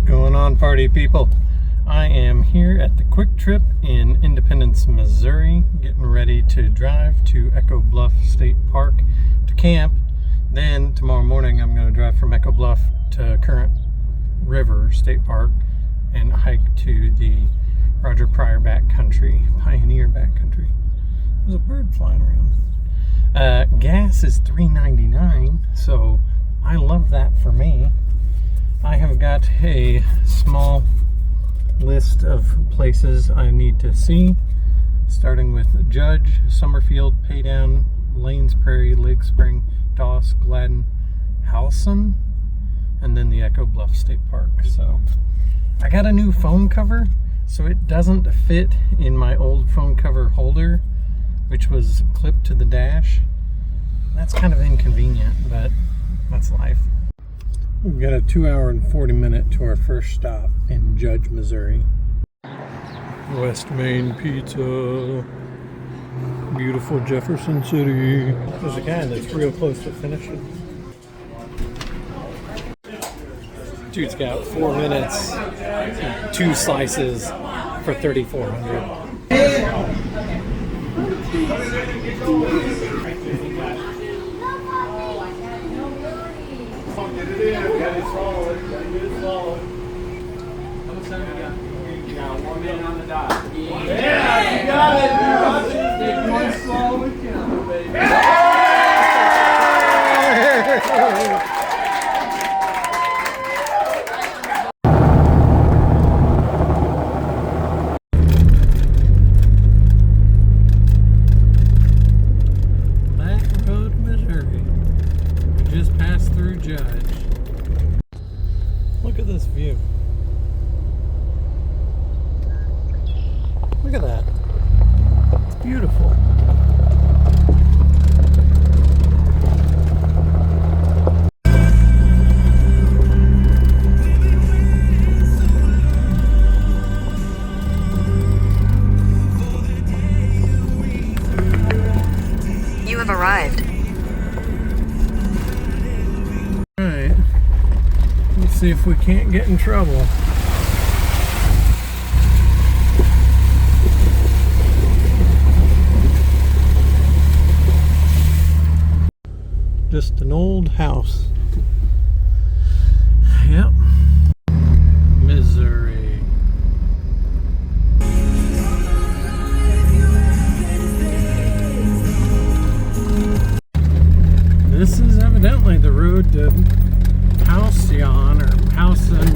What's going on, party people? I am here at the Quick Trip in Independence, Missouri, getting ready to drive to Echo Bluff State Park to camp. Then tomorrow morning I'm going to drive from Echo Bluff to Current River State Park and hike to the Roger Pryor Pioneer backcountry. There's a bird flying around. Gas is $3.99, so I love that for me. I have got a small list of places I need to see, starting with Judge, Summerfield, Paydown, Lanes Prairie, Lake Spring, Doss, Gladden, Howson, and then the Echo Bluff State Park. So I got a new phone cover, so it doesn't fit in my old phone cover holder, which was clipped to the dash. That's kind of inconvenient, but that's life. We've got a 2-hour and 40-minute to our first stop in Judge, Missouri. West Main Pizza. Beautiful Jefferson City. There's a guy that's real close to finishing. Dude's got 4 minutes, 2 slices for $3,400. Get it swallowed. Get it swallowed. How much time you got? You got 1 minute on the dot. Yeah, you got it. Take one swallow and count, baby. Back Road, Missouri. We just passed through Judge. Look at this view. Look at that. It's beautiful. You have arrived. Alright. Let's see if we can't get in trouble. Just an old house. Yep. Missouri. This is evidently the road to Halcyon or Halcyon.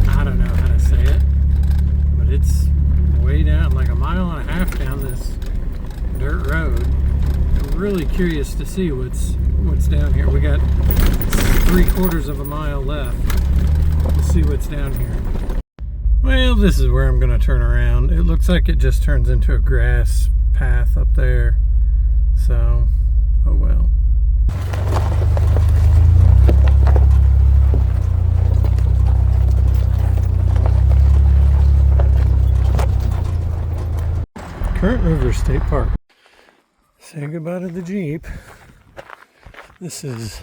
I don't know how to say it, but it's way down, like 1.5 miles down this dirt road. I'm really curious to see what's down here. We got 3/4 of a mile left. Let's see what's down here. Well, this is where I'm going to turn around. It looks like it just turns into a grass path up there. So, oh well. Current River State Park. Say goodbye to the Jeep. This is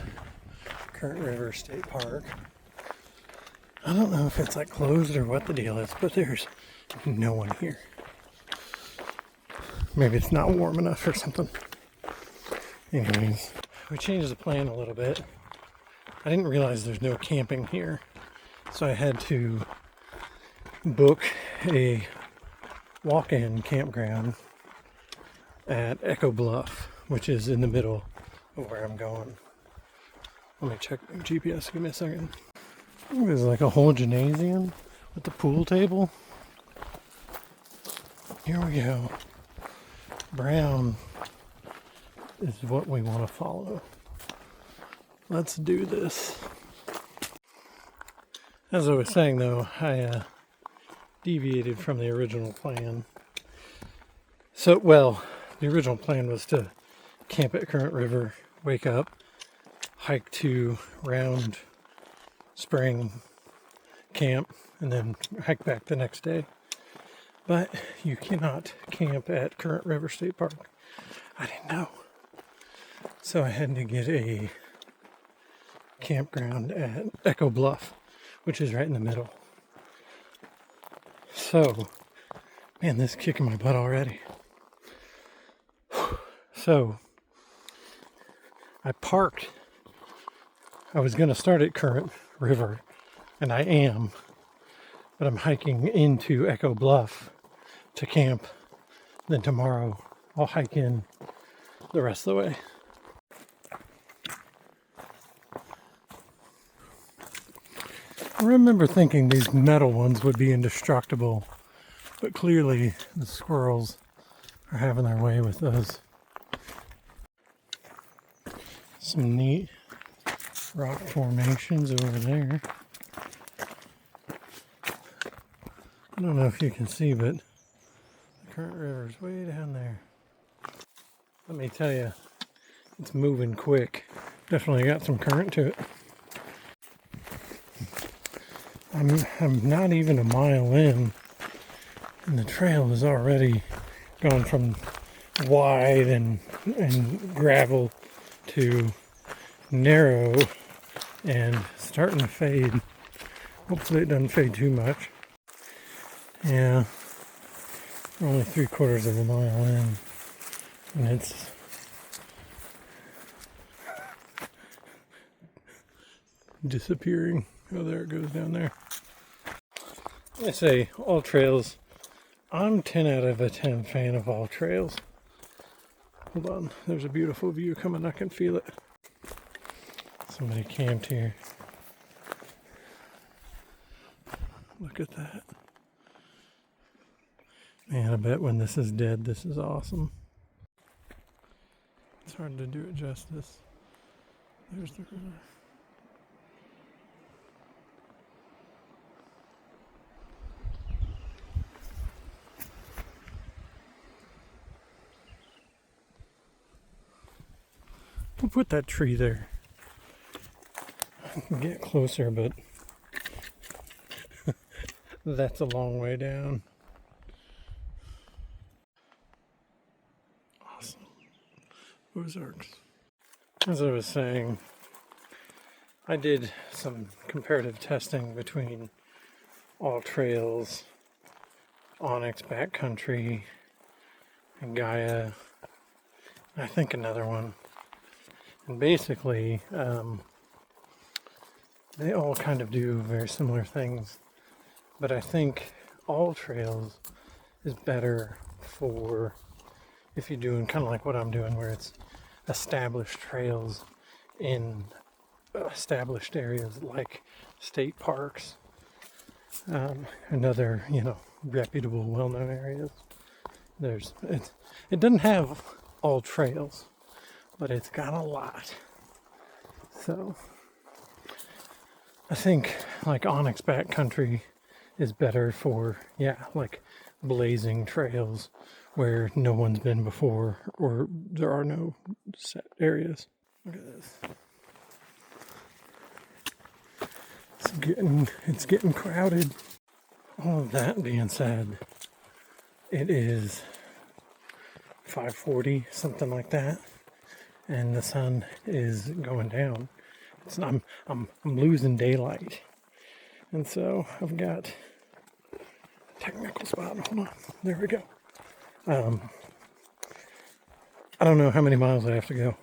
Current River State Park. I don't know if it's like closed or what the deal is, but there's no one here. Maybe it's not warm enough or something. Anyways, we changed the plan a little bit. I didn't realize there's no camping here, so I had to book a walk-in campground at Echo Bluff, which is in the middle of where I'm going. Let me check my GPS, give me a second. There's like a whole gymnasium with the pool table. Here we go. Brown is what we want to follow. Let's do this. As I was saying though, I deviated from the original plan. So, well, the original plan was to camp at Current River, wake up, hike to Round Spring camp, and then hike back the next day. But you cannot camp at Current River State Park. I didn't know. So I had to get a campground at Echo Bluff, which is right in the middle. So, man, this is kicking my butt already. So, I parked. I was going to start at Current River, and I am, but I'm hiking into Echo Bluff to camp. Then tomorrow, I'll hike in the rest of the way. I remember thinking these metal ones would be indestructible, but clearly the squirrels are having their way with those. Some neat rock formations over there. I don't know if you can see, but the Current River is way down there. Let me tell you, it's moving quick. Definitely got some current to it. I'm not even a mile in, and the trail has already gone from wide and gravel to narrow and starting to fade. Hopefully it doesn't fade too much. Yeah, we're only 3/4 of a mile in, and it's disappearing. Oh, there it goes down there. I say all trails. I'm 10 out of a 10 fan of all trails. Hold on, there's a beautiful view coming. I can feel it. Somebody camped here. Look at that. Man, I bet when this is dead, this is awesome. It's hard to do it justice. There's the river. We'll put that tree there. I can get closer, but that's a long way down. Awesome. Ozarks. As I was saying, I did some comparative testing between All Trails, Onyx Backcountry, and Gaia. I think another one. And basically, they all kind of do very similar things. But I think All Trails is better for if you're doing kind of like what I'm doing, where it's established trails in established areas like state parks and other, reputable, well-known areas. It doesn't have all trails, but it's got a lot. So I think like Onyx Backcountry is better for, like blazing trails where no one's been before or there are no set areas. Look at this. It's getting crowded. All of that being said, it is 5:40, something like that, and the sun is going down. I'm losing daylight, and so I've got a technical spot. Hold on, there we go. I don't know how many miles I have to go.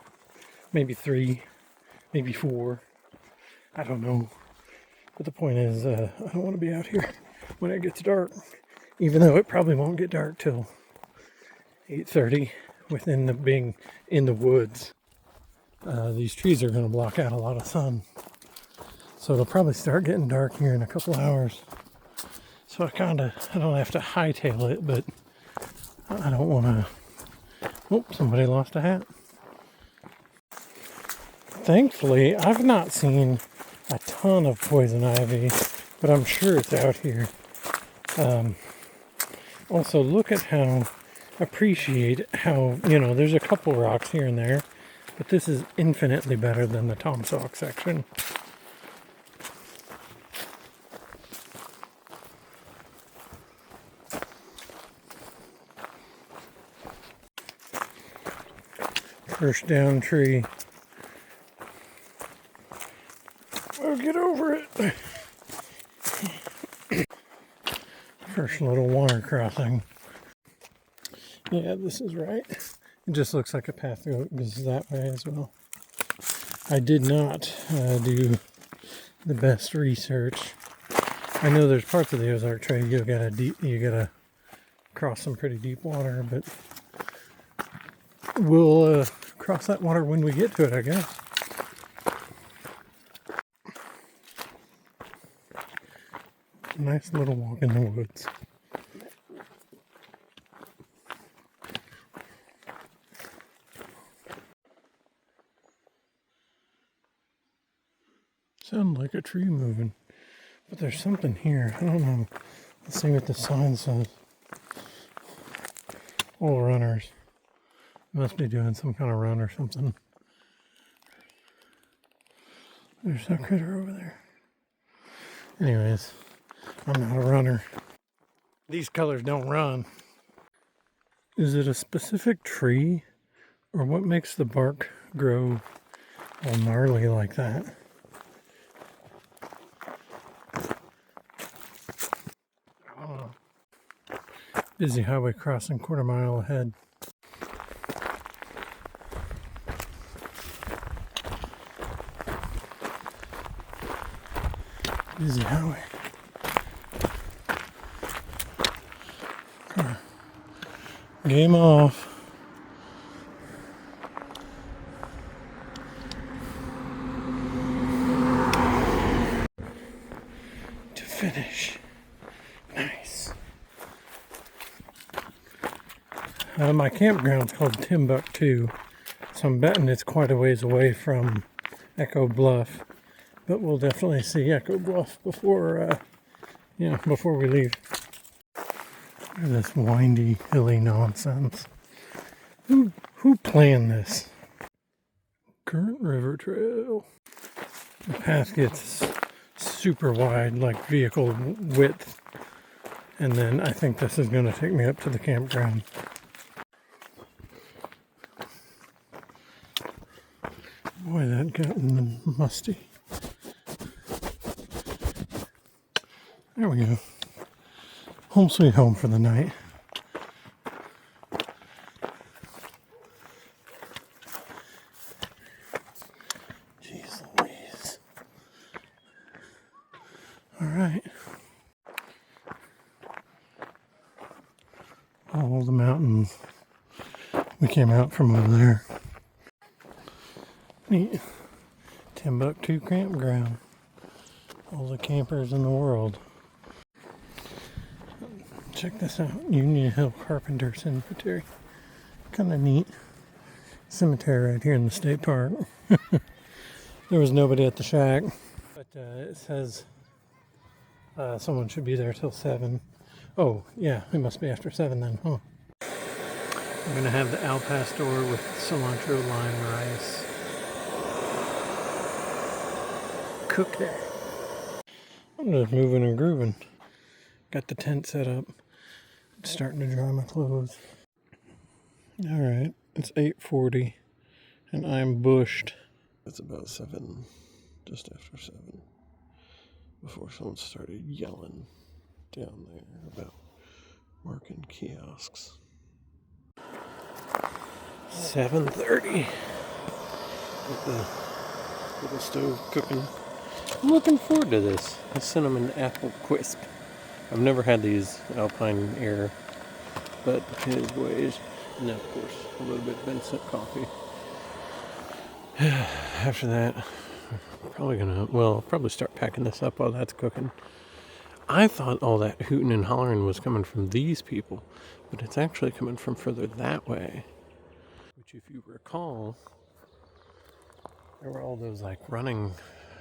Maybe 3, maybe 4. I don't know. But the point is, I don't want to be out here when it gets dark, even though it probably won't get dark till 8:30. Within the being in the woods, these trees are going to block out a lot of sun, so it'll probably start getting dark here in a couple hours. So I don't have to hightail it, but I don't want to. Oh, somebody lost a hat. Thankfully, I've not seen a ton of poison ivy, but I'm sure it's out here. Also, look at appreciate how, there's a couple rocks here and there, but this is infinitely better than the Tom Sauk section. First down tree. over it. First little water crossing. Yeah, this is right. It just looks like a path goes that way as well. I did not do the best research. I know there's parts of the Ozark Trail you gotta cross some pretty deep water, but we'll cross that water when we get to it, I guess. Nice little walk in the woods. Sound like a tree moving, but there's something here. I don't know. Let's see what the sign says. All runners. Must be doing some kind of run or something. There's that critter over there. Anyways, I'm not a runner. These colors don't run. Is it a specific tree, or what makes the bark grow all gnarly like that? I don't know. Busy highway crossing, quarter mile ahead. Busy highway. Game off. To finish. Nice. My campground's called Timbuktu, so I'm betting it's quite a ways away from Echo Bluff, but we'll definitely see Echo Bluff before we leave. This windy, hilly nonsense. Who planned this? Current River Trail. The path gets super wide, like vehicle width, and then I think this is going to take me up to the campground. Boy, that got musty. There we go. Home sweet home for the night. Jeez Louise. Alright. All the mountains. We came out from over there. Neat. Timbuktu campground. All the campers in the world. Check this out, Union Hill Carpenter Cemetery. Kind of neat cemetery right here in the state park. There was nobody at the shack, but it says someone should be there till 7. Oh, yeah, it must be after 7 then, huh? I'm gonna have the al pastor with cilantro lime rice. Cook that. I'm just moving and grooving. Got the tent set up. Starting to dry my clothes. Alright, it's 8:40 and I'm bushed. It's about 7, just after 7, before someone started yelling down there about working kiosks. 7:30. With the little stove cooking. I'm looking forward to this. A cinnamon apple crisp. I've never had these Alpine Air, but his ways. And then, of course, a little bit of Vincent coffee. After that, I'll probably start packing this up while that's cooking. I thought all that hooting and hollering was coming from these people, but it's actually coming from further that way. Which, if you recall, there were all those like running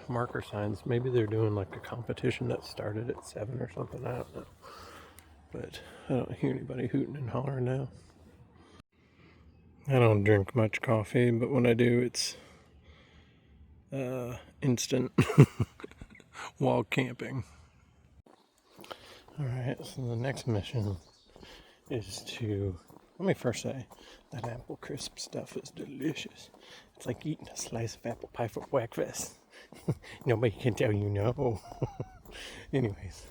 marker signs. Maybe they're doing like a competition that started at 7 or something. I don't know. But I don't hear anybody hooting and hollering now. I don't drink much coffee, but when I do, it's instant while camping. Alright, so the next mission is to, let me first say, that apple crisp stuff is delicious. It's like eating a slice of apple pie for breakfast. Nobody can tell you no. Anyways,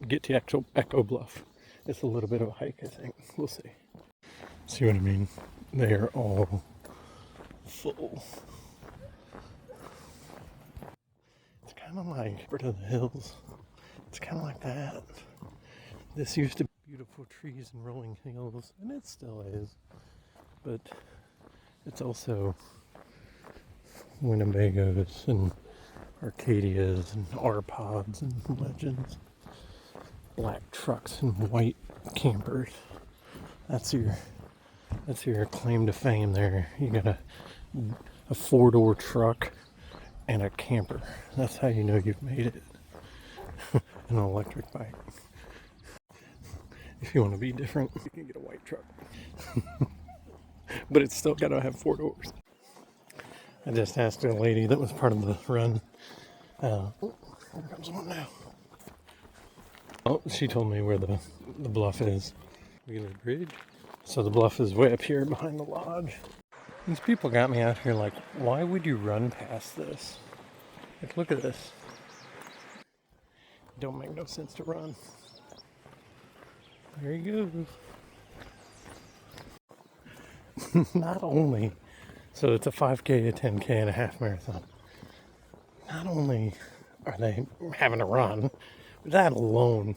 get to Echo Bluff. It's a little bit of a hike, I think. We'll see. See what I mean? They're all full. It's kind of like Rid of the Hills. It's kind of like that. This used to be beautiful trees and rolling hills, and it still is. But it's also Winnebagos and Arcadias and R-Pods and Legends. Black trucks and white campers. That's your claim to fame there. You got a four-door truck and a camper. That's how you know you've made it. An electric bike. If you want to be different, you can get a white truck. But it's still got to have four doors. I just asked a lady that was part of the run. Oh, here comes one now. Oh, she told me where the bluff is. Wheeler Bridge. So the bluff is way up here behind the lodge. These people got me out here like, why would you run past this? Like, look at this. Don't make no sense to run. There you go. Not only, so it's a 5K, a 10K, and a half marathon. Not only are they having a run, that alone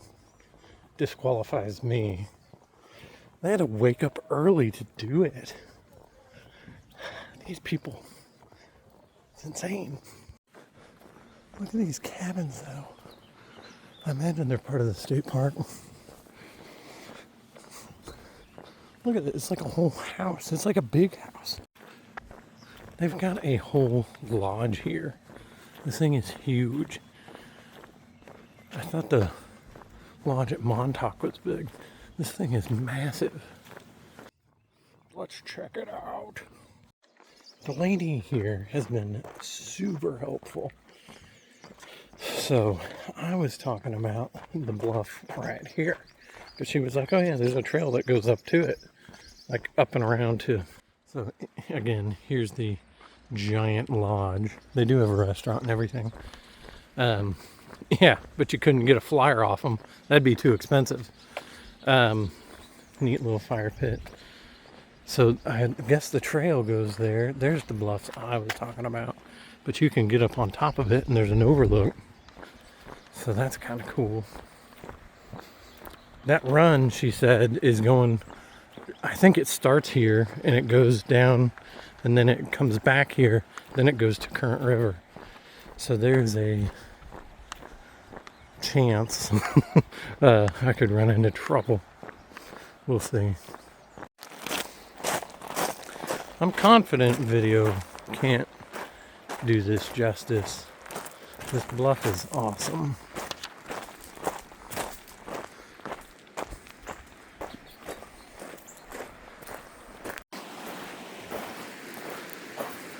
disqualifies me. They had to wake up early to do it. These people, it's insane. Look at these cabins though. I imagine they're part of the state park. Look at this, it's like a whole house. It's like a big house. They've got a whole lodge here. This thing is huge. I thought the lodge at Montauk was big. This thing is massive. Let's check it out. The lady here has been super helpful. So I was talking about the bluff right here. But she was like, oh yeah, there's a trail that goes up to it. Like up and around too. So again, here's the giant lodge. They do have a restaurant and everything. Yeah, but you couldn't get a flyer off them. That'd be too expensive. Neat little fire pit. So I guess the trail goes there. There's the bluffs I was talking about. But you can get up on top of it and there's an overlook. So that's kind of cool. That run, she said, is going, I think it starts here and it goes down and then it comes back here. Then it goes to Current River. So there's a chance I could run into trouble. We'll see. I'm confident video can't do this justice. This bluff is awesome.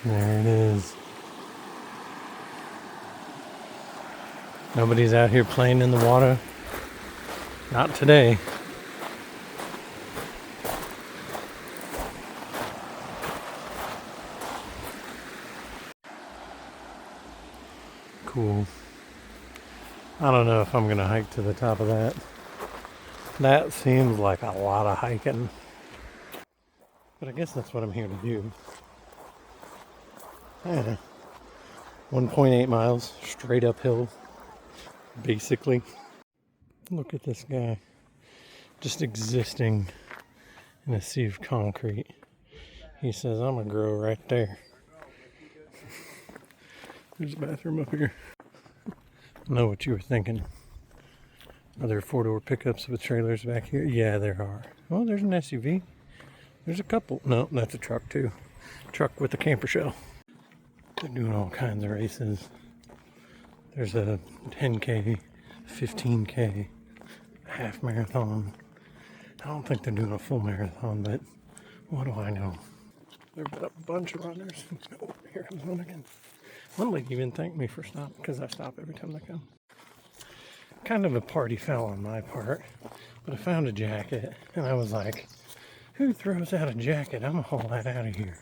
There it is. Nobody's out here playing in the water. Not today. Cool. I don't know if I'm gonna hike to the top of that. That seems like a lot of hiking. But I guess that's what I'm here to do. Yeah. 1.8 miles straight uphill. Basically. Look at this guy. Just existing in a sea of concrete. He says, I'm gonna grow right there. There's a bathroom up here. I know what you were thinking. Are there four-door pickups with trailers back here? Yeah, there are. Oh, there's an SUV. There's a couple. No, that's a truck too. Truck with a camper shell. They're doing all kinds of races. There's a 10K, 15K, half marathon. I don't think they're doing a full marathon, but what do I know? There's a bunch of runners. Oh, here comes one again. One lady even thanked me for stopping because I stop every time they come. Kind of a party foul on my part, but I found a jacket and I was like, who throws out a jacket? I'm gonna haul that out of here.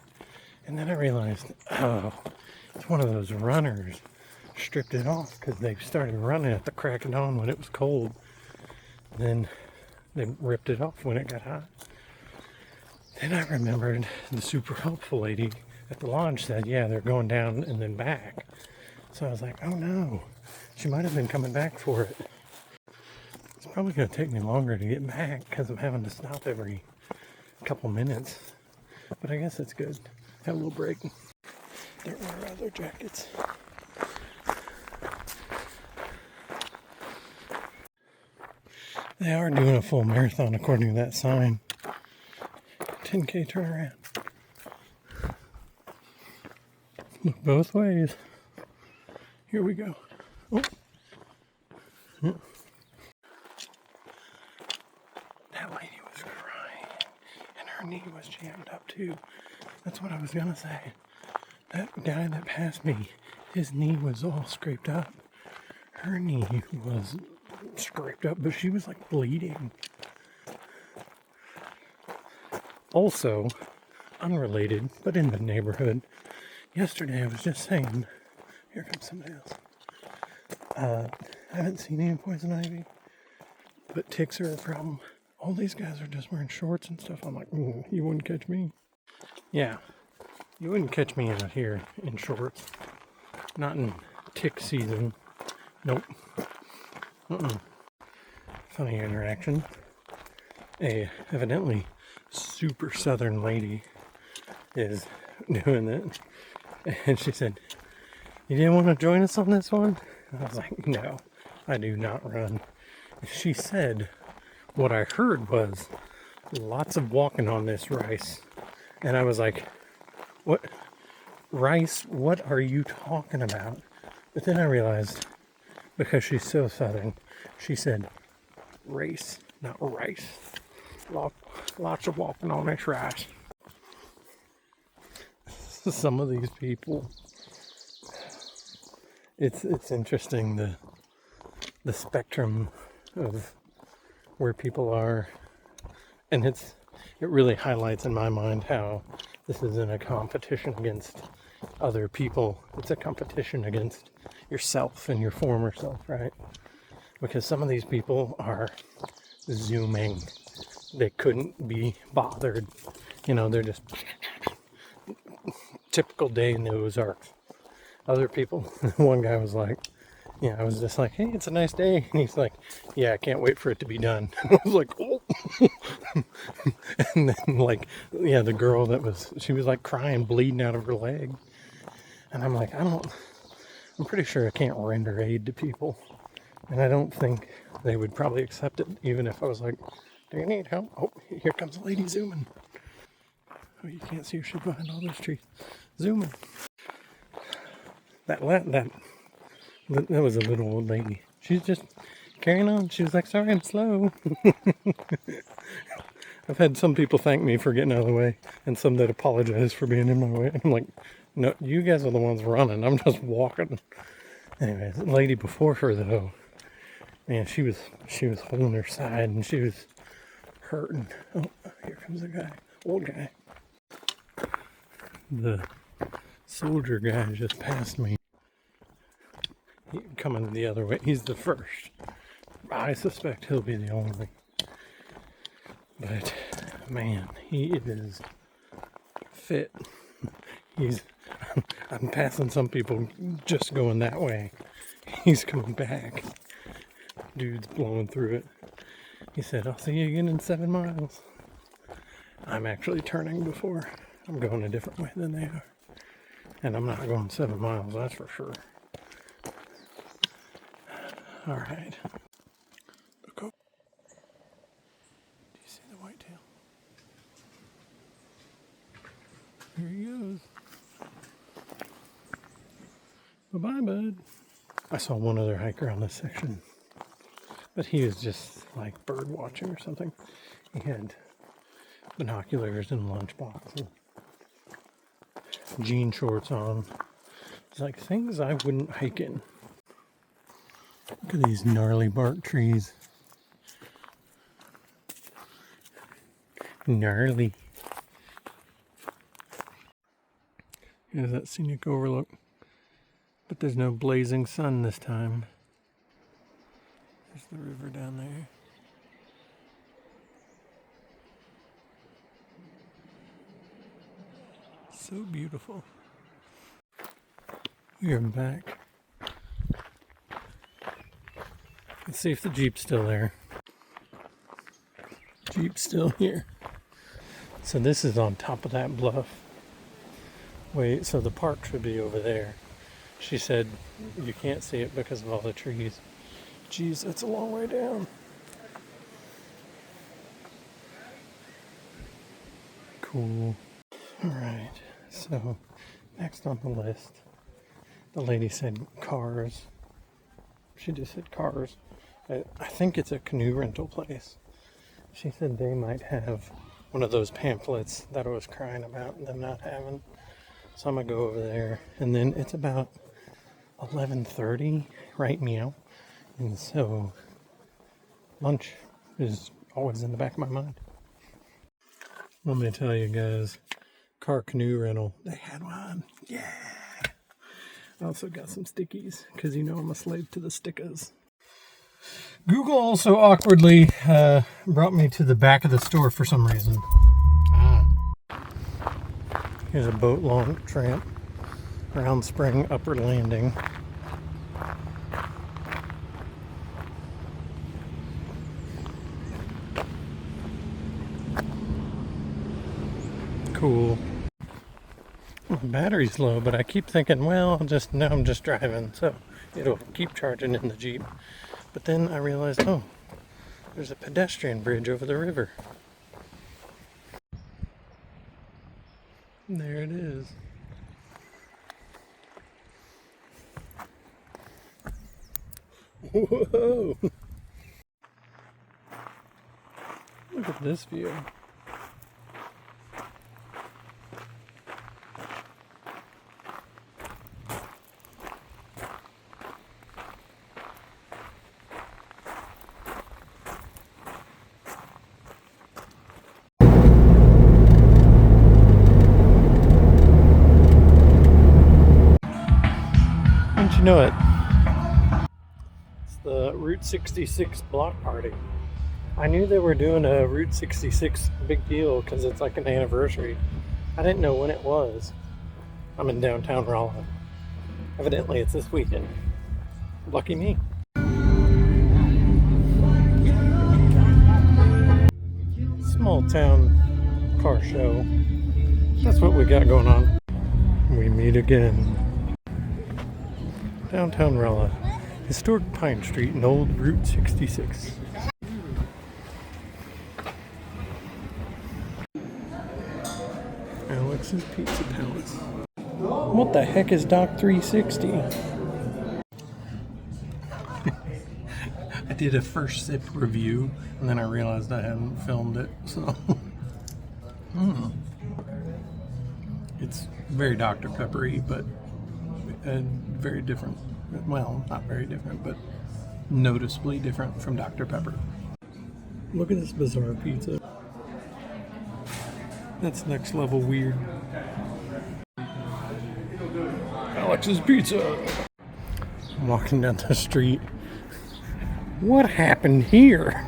And then I realized, oh, It's one of those runners stripped it off because they started running at the crack of dawn when it was cold. Then they ripped it off when it got hot. Then I remembered the super helpful lady at the lodge said, yeah, they're going down and then back. So I was like, oh no, she might have been coming back for it. It's probably going to take me longer to get back because I'm having to stop every couple minutes. But I guess it's good. Have a little break. There were other jackets. They are doing a full marathon according to that sign. 10K turnaround. Look both ways. Here we go. Oh. Yep. That lady was crying, and her knee was jammed up too. That's what I was gonna say. That guy that passed me, his knee was all scraped up. Her knee was scraped up, but she was like bleeding. Also, unrelated, but in the neighborhood, yesterday I was just saying, here comes somebody else. I haven't seen any poison ivy, but ticks are a problem. All these guys are just wearing shorts and stuff. I'm like, you wouldn't catch me. Yeah, you wouldn't catch me out here in shorts. Not in tick season. Nope. Funny interaction. A evidently super southern lady is doing it. And she said, you didn't want to join us on this one? I was like, no, I do not run. She said, what I heard was lots of walking on this rice. And I was like, what? Rice? What are you talking about? But then I realized, because she's so southern, she said race, not rice. Lots of walking on this rice. Some of these people, it's interesting the spectrum of where people are, and it really highlights in my mind how this isn't a competition against other people. It's a competition against yourself and your former self, right? Because some of these people are zooming. They couldn't be bothered. You know, they're just typical day in the Ozarks. Other people, one guy was like, yeah, I was just like, hey, it's a nice day. And he's like, yeah, I can't wait for it to be done. I was like, oh. And then, like, yeah, the girl she was like crying, bleeding out of her leg. And I'm like, I'm pretty sure I can't render aid to people. And I don't think they would probably accept it, even if I was like, do you need help? Oh, here comes a lady zooming. Oh, you can't see her, she's behind all those trees. Zooming. That was a little old lady. She's just carrying on. She was like, sorry, I'm slow. I've had some people thank me for getting out of the way, and some that apologize for being in my way. I'm like, no, you guys are the ones running. I'm just walking. Anyways, the lady before her, though, man, she was holding her side, and she was hurting. Oh, here comes a guy, old guy. The soldier guy just passed me. Coming the other way. He's the first. I suspect he'll be the only. But man, he is fit. I'm passing some people just going that way. He's coming back. Dude's blowing through it. He said, I'll see you again in 7 miles. I'm actually turning before. I'm going a different way than they are. And I'm not going 7 miles, that's for sure. All right. Look up. Do you see the whitetail? Here he goes. Bye-bye, bud. I saw one other hiker on this section, but he was just like bird watching or something. He had binoculars and a lunchbox and jean shorts on. It's like things I wouldn't hike in. Look at these gnarly bark trees. Gnarly. Here's that scenic overlook. But there's no blazing sun this time. There's the river down there. So beautiful. We are back. Let's see if the Jeep's still there. Jeep's still here. So this is on top of that bluff. Wait, so the park should be over there. She said you can't see it because of all the trees. Jeez, that's a long way down. Cool. Alright, so next on the list, the lady said cars. She just said cars. I think it's a canoe rental place. She said they might have one of those pamphlets that I was crying about them not having. So I'm gonna go over there, and then it's about 11:30, right meow. And so lunch is always in the back of my mind. Let me tell you guys, car canoe rental, they had one. Yeah. I also got some stickies because you know I'm a slave to the stickers. Google also awkwardly brought me to the back of the store for some reason. Here's a boat long tramp around Spring Upper Landing. Cool. My battery's low, but I keep thinking, well, now I'm just driving, so it'll keep charging in the Jeep. But then I realized, oh, there's a pedestrian bridge over the river. There it is. Whoa! Look at this view. Don't you know it? It's the Route 66 block party. I knew they were doing a Route 66 big deal because it's like an anniversary. I didn't know when it was. I'm in downtown Rolla. Evidently it's this weekend. Lucky me. Small town car show. That's what we got going on. We meet again. Downtown Rolla. Historic Pine Street and Old Route 66. Alex's Pizza Palace. What the heck is Doc 360? I did a first sip review and then I realized I hadn't filmed it, so it's very Dr. Peppery, but very different. Well, not very different, but noticeably different from Dr. Pepper. Look at this bizarre pizza. That's next level weird. Alex's Pizza. I'm walking down the street. What happened here?